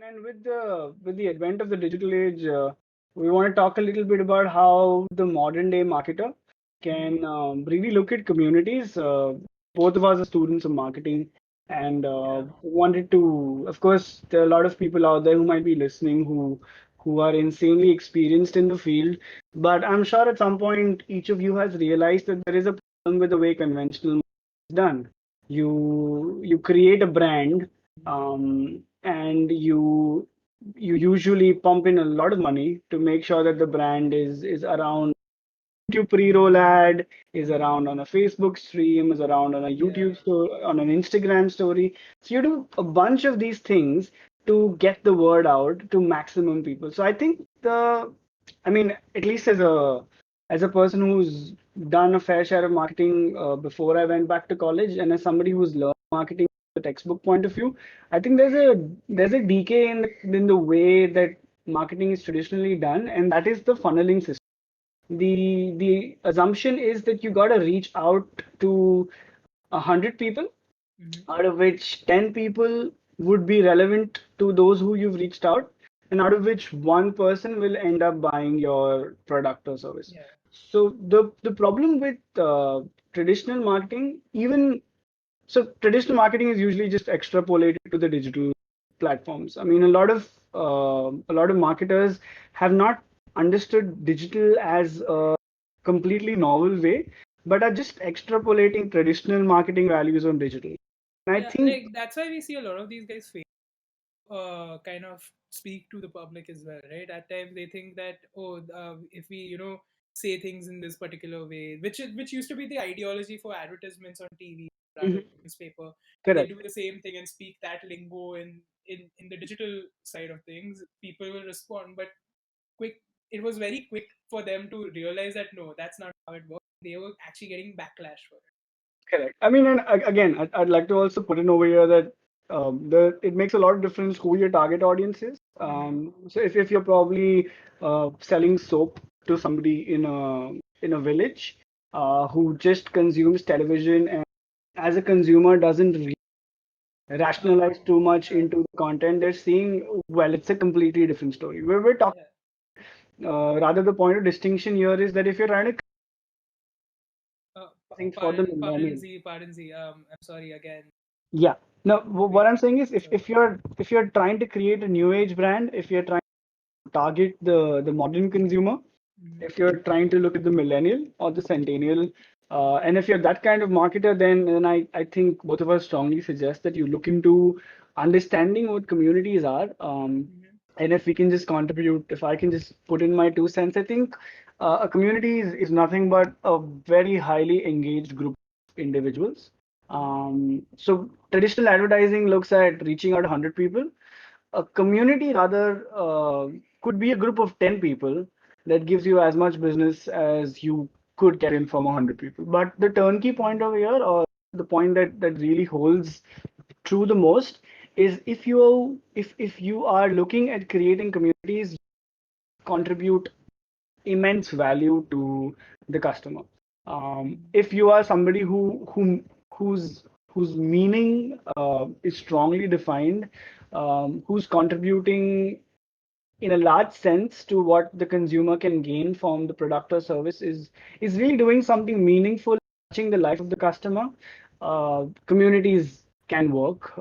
And with the advent of the digital age, we want to talk a little bit about how the modern day marketer can really look at communities. Both of us are students of marketing, and wanted to, of course, there are a lot of people out there who might be listening who are insanely experienced in the field. But I'm sure at some point each of you has realized that there is a problem with the way conventional marketing is done. You create a brand, and you usually pump in a lot of money to make sure that the brand is around YouTube pre-roll ad, is around on a Facebook stream, is around on a Yeah. YouTube story, on an Instagram story. So you do a bunch of these things to get the word out to maximum people. So I think I mean, at least as a person who's done a fair share of marketing before I went back to college, and as somebody who's learned marketing from the textbook point of view, I think there's a decay in the way that marketing is traditionally done, and that is the funneling system. The assumption is that you got to reach out to 100 people, Hmm. out of which 10 people would be relevant to those who you've reached out, and out of which one person will end up buying your product or service. Yeah. So the problem with traditional marketing, even so, traditional marketing is usually just extrapolated to the digital platforms. I mean, a lot of marketers have not understood digital as a completely novel way, but are just extrapolating traditional marketing values on digital. And I Yeah, think, like that's why we see a lot of these guys fail. Kind of speak to the public as well, right? At times they think that, oh, if we say things in this particular way, which used to be the ideology for advertisements on TV rather mhm, than newspaper, if they correct. do the same thing and speak that lingo in the digital side of things, people will respond. But quick, it was very quick for them to realize that no, that's not how it works. They were actually getting backlash for it. Correct. I mean, and again, I'd like to also put in over here that it makes a lot of difference who your target audience is. Hmm. So if you're probably selling soap to somebody in a village who just consumes television and as a consumer doesn't rationalize too much Yeah, into the content they're seeing, well, it's a completely different story. We're talking, yeah. rather the point of distinction here is that if you're trying to Uh, think for the pardon millennial. Z, pardon Z. I'm sorry again. Yeah. No, We, what I'm saying is if, sorry. if you're trying to create a new age brand, if you're trying to target the modern consumer, Mhm. if you're trying to look at the millennial or the centennial, and if you're that kind of marketer, then I think both of us strongly suggest that you look into understanding what communities are. Mhm. And if we can just contribute, if I can just put in my 2 cents, I think a community is nothing but a very highly engaged group of individuals. Mhm. So traditional advertising looks at reaching out 100 people. A community rather could be a group of 10 people that gives you as much business as you could get in from 100 people. But the turnkey point over here, or the point that really holds true the most, is if you are looking at creating communities, contribute immense value to the customer. If you are somebody whose meaning is strongly defined, who's contributing in a large sense to what the consumer can gain from the product or service, is really doing something meaningful, touching the life of the customer, communities can work,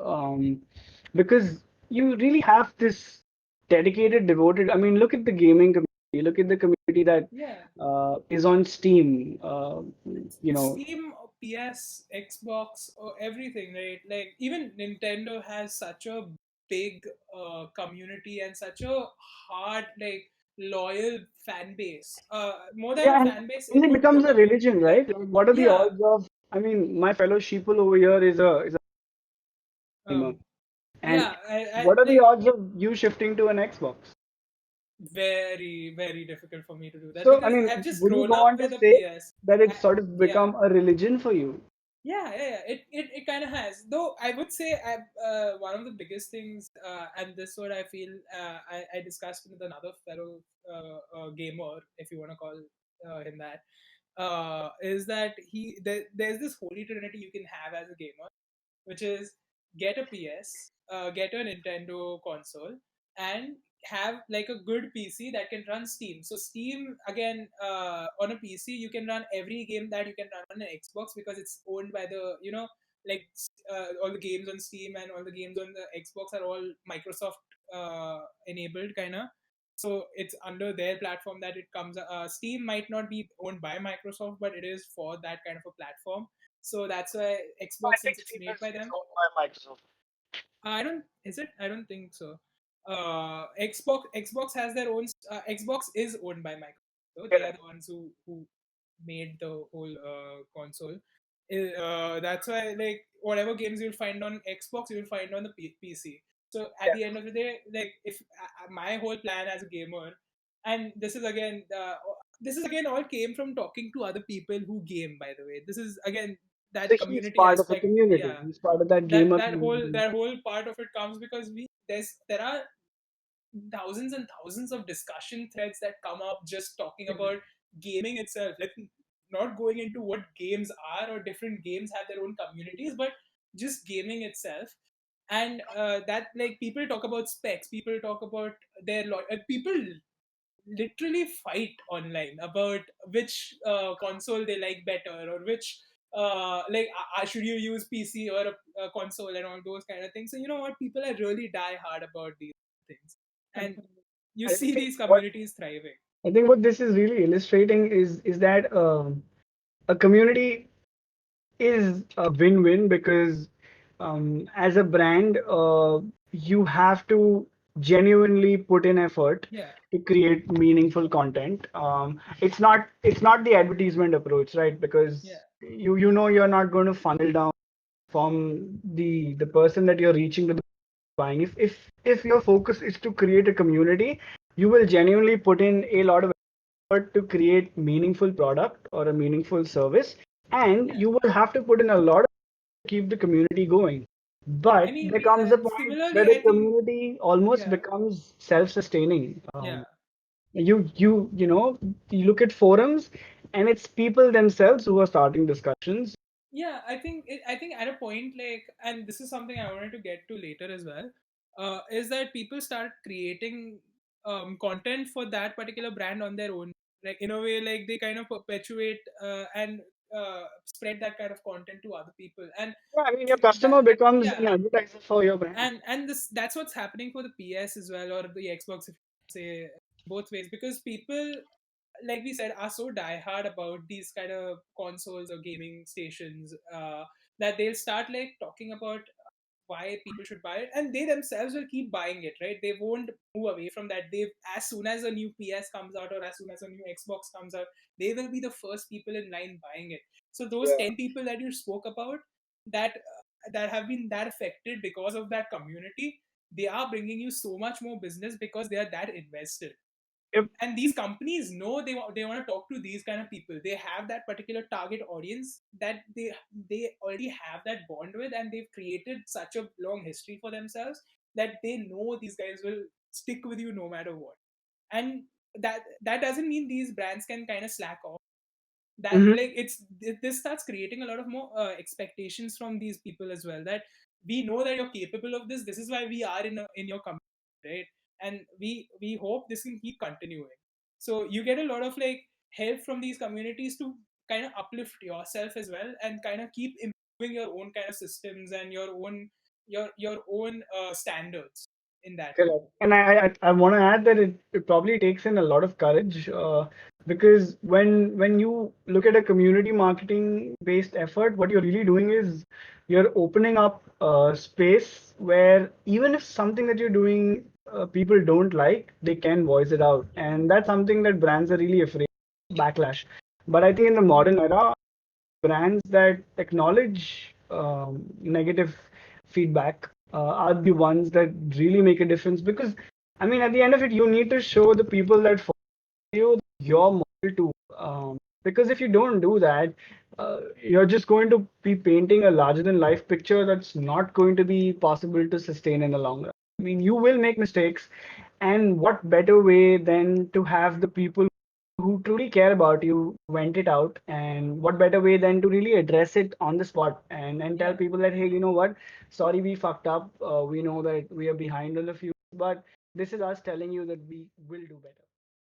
because you really have this dedicated, devoted. I mean, look at the gaming community. Look at the community that Yeah, is on Steam. You it's know, Steam, PS, Xbox, or everything, right? Like even Nintendo has such a big community and such a hard, like loyal fan base. More than a yeah, and fan base, it it would be a becomes a religion, community. Like right? Like, what are the yeah, odds of? I mean, my fellow sheeple over here is a gamer. um, And yeah, I what are the like odds of you shifting to an Xbox? very very difficult for me to do that So, I because mean, I've just would you grown go up on to with a say PS. that it's sort of Yeah, become a religion for you? yeah. It kind of has. Though I would say one of the biggest things, and this what I feel, I discussed with another fellow gamer, if you want to call him that, is that there's this holy trinity you can have as a gamer, which is get a PS, get a Nintendo console, and have like a good PC that can run Steam. So Steam again, on a PC you can run every game that you can run on an Xbox because it's owned by the, like all the games on Steam and all the games on the Xbox are all Microsoft enabled kind of. So it's under their platform that it comes. Steam might not be owned by Microsoft, but it is for that kind of a platform. So that's why I Xbox, since think it's Steam made by is them, owned by Microsoft. I don't. Is it? I don't think so. Xbox has their own. Xbox is owned by Microsoft. So they are Correct. the ones who made the whole console. That's why, like, whatever games you'll find on Xbox, you'll find on the PC. So at Yeah. the end of the day, like, if my whole plan as a gamer, and this is again all came from talking to other people who game. By the way, this is again So that he's community part of a aspect. community. Yeah, He's part of that that gamer that whole community. that whole part of it comes because there are thousands and thousands of discussion threads that come up just talking about gaming itself, like not going into what games are or different games have their own communities, but just gaming itself. And that, like, people talk about specs, people talk about people literally fight online about which console they like better, or which should you use PC or a console and all those kind of things. So you know what, people are really die hard about these things, and you I see think these what communities thriving. I think what this is really illustrating is that a community is a win-win because as a brand, you have to genuinely put in effort Yeah, to create meaningful content. It's not the advertisement approach, right? yeah, Because you know you're not going to funnel down from the person that you're reaching to the buying. If your focus is to create a community, you will genuinely put in a lot of effort to create meaningful product or a meaningful service, and yeah. you will have to put in a lot to keep the community going. I But mean, there comes a point where similarly, the I think, community almost yeah, becomes self-sustaining. yeah. You look at forums, and it's people themselves who are starting discussions. Yeah, I think at a point, like, and this is something I wanted to get to later as well, is that people start creating content for that particular brand on their own, like in a way, like they kind of perpetuate and spread that kind of content to other people, and Yeah, I mean, your that customer becomes yeah, an advertiser for your brand. and that's what's happening for the PS as well, or the Xbox, if you say, both ways, because people, like we said, are so diehard about these kind of consoles or gaming stations, that they'll start like talking about why people should buy it, and they themselves will keep buying it, right? They won't move away from that. They, as soon as a new PS comes out or as soon as a new Xbox comes out, they will be the first people in line buying it. So those Yeah. 10 people that you spoke about, that have been that affected because of that community, they are bringing you so much more business because they are that invested. Yep. And these companies know they want to talk to these kind of people. They have that particular target audience that they already have that bond with, and they've created such a long history for themselves that they know these guys will stick with you no matter what. And that doesn't mean these brands can kind of slack off. That, Mhm. like, this starts creating a lot of more expectations from these people as well, that we know that you're capable of this is why we are in your company, right? And we hope this can keep continuing. So you get a lot of like help from these communities to kind of uplift yourself as well, and kind of keep improving your own kind of systems and your own standards in that way. Correct. And I want to add that it probably takes in a lot of courage, because when you look at a community marketing based effort, what you're really doing is you're opening up space where even if something that you're doing people don't like, they can voice it out, Yeah. and that's something that brands are really afraid of, backlash. But I think in the modern era, brands that acknowledge negative feedback are the ones that really make a difference, because I mean, at the end of it, you need to show the people that follow you your model too, because if you don't do that, you're just going to be painting a larger than life picture that's not going to be possible to sustain in the long run. I mean, you will make mistakes, and what better way than to have the people who truly care about you vent it out, and what better way than to really address it on the spot and tell Yeah. people that, hey, you know what, sorry, we fucked up, we know that we are behind on the few, but This is us telling you that we will do better.